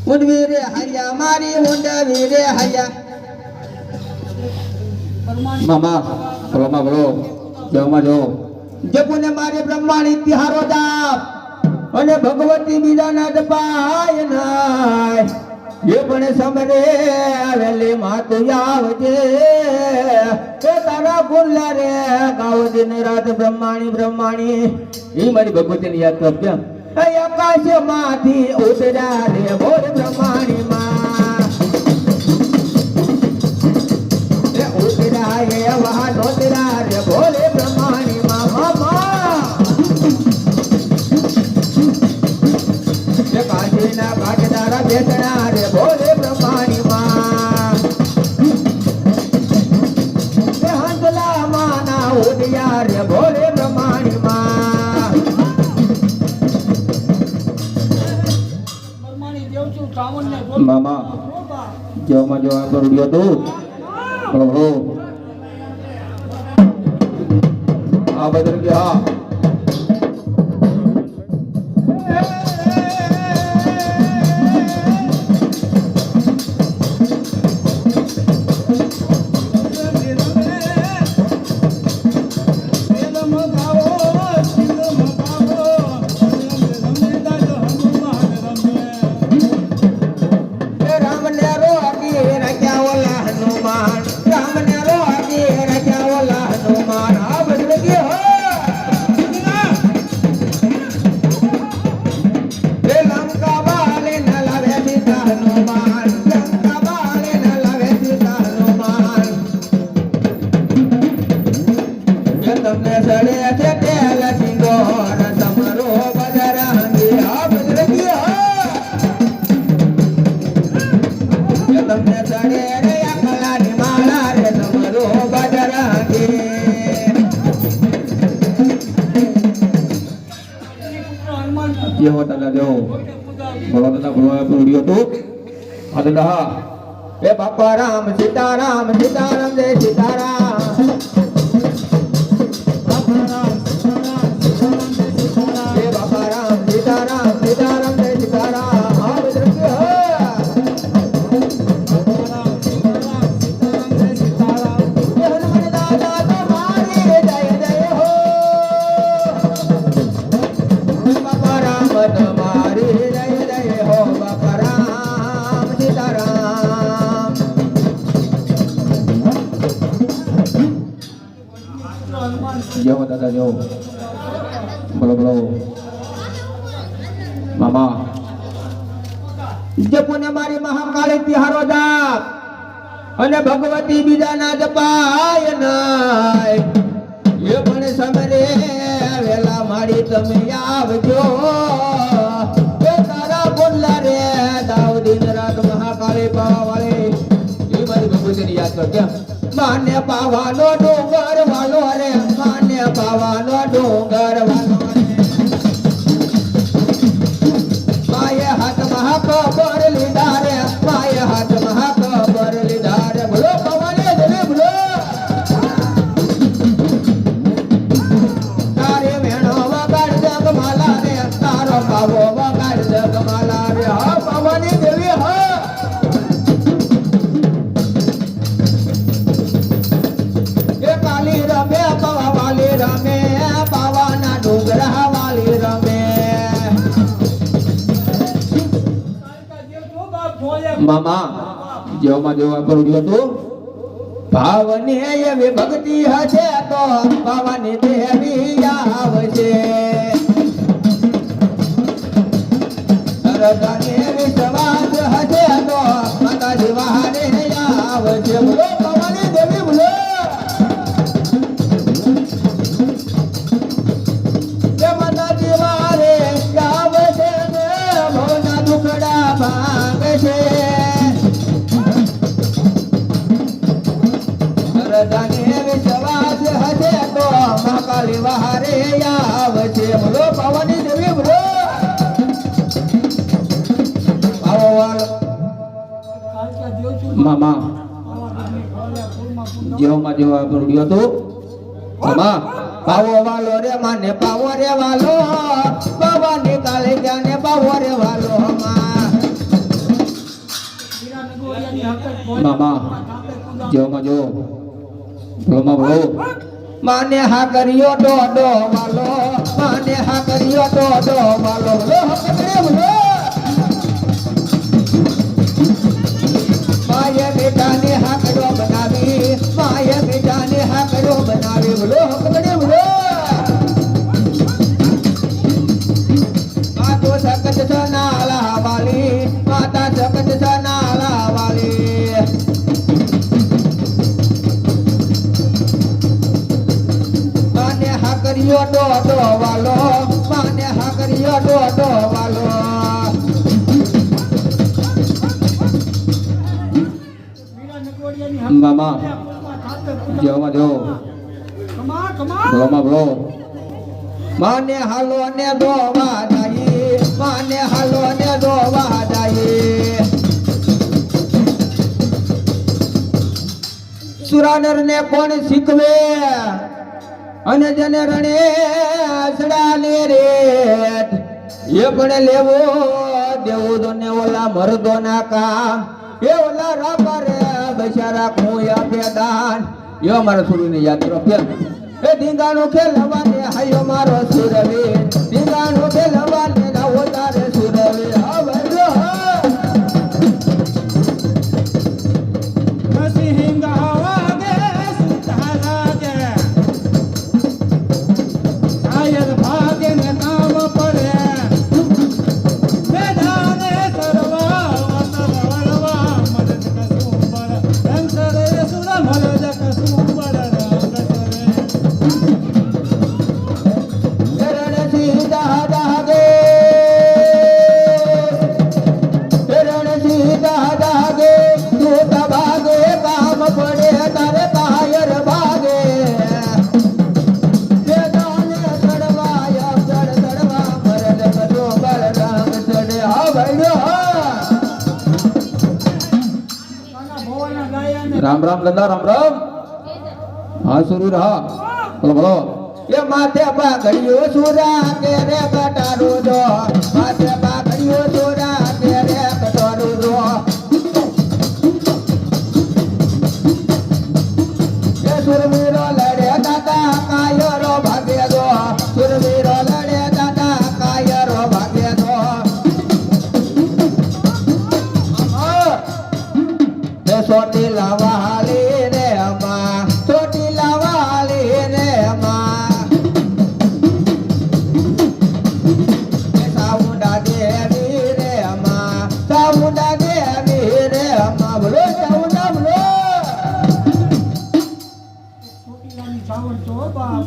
ઉંડવી રે હૈયા મારી ઉંડવી રે હૈયા મામા બોલો માં બોલો જવામાં જો જપુને મારી બ્રહ્માણી તિહારો દાપ અને ભગવતી બીજાના જપાય નાય એ પણ સમરે આવેલી માતું આવજે એ તારા ગુલ્લા રે ગાવ દિન રાત બ્રહ્માણી બ્રહ્માણી એ મારી ભગવતીની યાદ તો કેમ આકાશ માંથી ઉતર્યા રે બોલ બ્રહ્માણી માં એ ઉતર્યા એ વહા નોતર્યા રે બોલે બ્રહ્માણી માં મામા એ કાશીના ભાગદારા બેસણા રે બોલે બ્રહ્માણી માં એ હંસલા માના ઉડ્યા રે બોલે બ્રહ્માણી માં મામા જવામાં જો આ રૂડિયો તો બોલો બોલો આ બદલ ગયા ये होता ना जो बोलो तो ना बोलो रूडियो तो आता ना ए बापा राम सीताराम सीताराम जय सीताराम ए बापा राम सीताराम सीताराम जय सीताराम हाँ बजरंगी हो ये हनुमान दादा तुम्हारी जय जय हो बापा राम तुम्हारी जय जय हो बापा राम सीताराम जो होता था जो बोलो बोलो मामा જપુને મારી મહાકાળી તિહારો જાપ અને ભગવતી બીજાના જપાય નાય એ પણ સમરે વેલા મારી તમે આવજો એ તારા બોલા રે દાવ દિન રાત મહાકાળી પાવા વાળે એ મારી ભગવતીની યાદ તો કેમ માને પાવાનો ડોંગર વાલો રે માને પાવાનો ડોંગર વાલો માય હાથ મહાકબર લીધા રે માય હાથ મહાકબર લીધા રે બોલો પવને દેવે બોલો તારે વેણો વગાડ જગમાલા રે તારો પાવો વગાડ જગમાલા રે હા પવને દેવી હા એ કાલી રમે પવા વાલી રમે પાવાના ડુંગરા વાલી રમે મામા જેવામાં જેવા રૂડિયો તો ભાવને એવી ભક્તિ હશે તો પાવાની દેવી આવશે સરદાને વિશ્વાસ હશે તો માતાજી વહારે આવશે બોલો પાવાની દેવી બોલો કે માતાજી વહારે આવશે ને ભવના દુખડા ભાંગશે સરદાને વિશ્વાસ હશે તો મહાકાળી વહારે આવશે બોલો પાવાની દેવી બોલો આવો વાલો મામા જેવામાં જેવા રૂડિયો તો મામા પાવો વાલો રે માને પાવો રે વાલો બાબા નિકાલે જાને પાવો રે વાલો માં મામા જો માં જો બોલો માં બોલો માને હા કર્યો ડોડો વાલો માને હા કર્યો ડોડો વાલો બોલો હકડે બોલો માય બેટાને હાકડો બનાવી માય બેટાને હાકડો બનાવી બોલો હકડે બોલો આ તો સકત સનાલા વાલી માતા સકત સનાલા વાલી માને હા કર્યો ડોડો વાલો માને હા કર્યો ડોડો વાલો મામા જો માં જો બોલો માં બોલો માને હાલો ને દોવા જાય માને હાલો ને દોવા જાય સુરાનર ને કોણ શીખવે અને જને રણે સડાલે રેટ એ પણ લેવો દેવું તો ને ઓલા મરદો ના કામ એ ઓલા રાપા રે બચારા ખોયા પેદાન યો મારા સુરને યાદ કરો ફેર એ ઢીંગાનો ખેલવાને હાયો મારો સુરવે ઢીંગાનો ખેલવાને નાવો તારે સુરવે હા ભાઈઓ હા રામ રામ લંદા રામ રામ હા સુરુ રહા બોલો બોલો એ માથે પાઘડિયો સુરા કે રે કટારો જો માથે પાઘડિયો સુરા કે રે કટારો જો એ સુરવીરો લડે દાદા કાયરો ભાગે જો સુરવીરો લડે દાદા કાયરો ભાગે જો એ સોટી લાવા હાલી રે અમા સોટી લાવા હાલી રે અમા એ સાઉન્ડા દેવી રે અમા સાઉન્ડા દેવી રે અમા બોલો સાઉન્ડા બોલો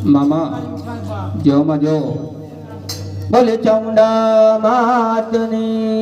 મામા જો માં જો બોલે ચામુંડા માતની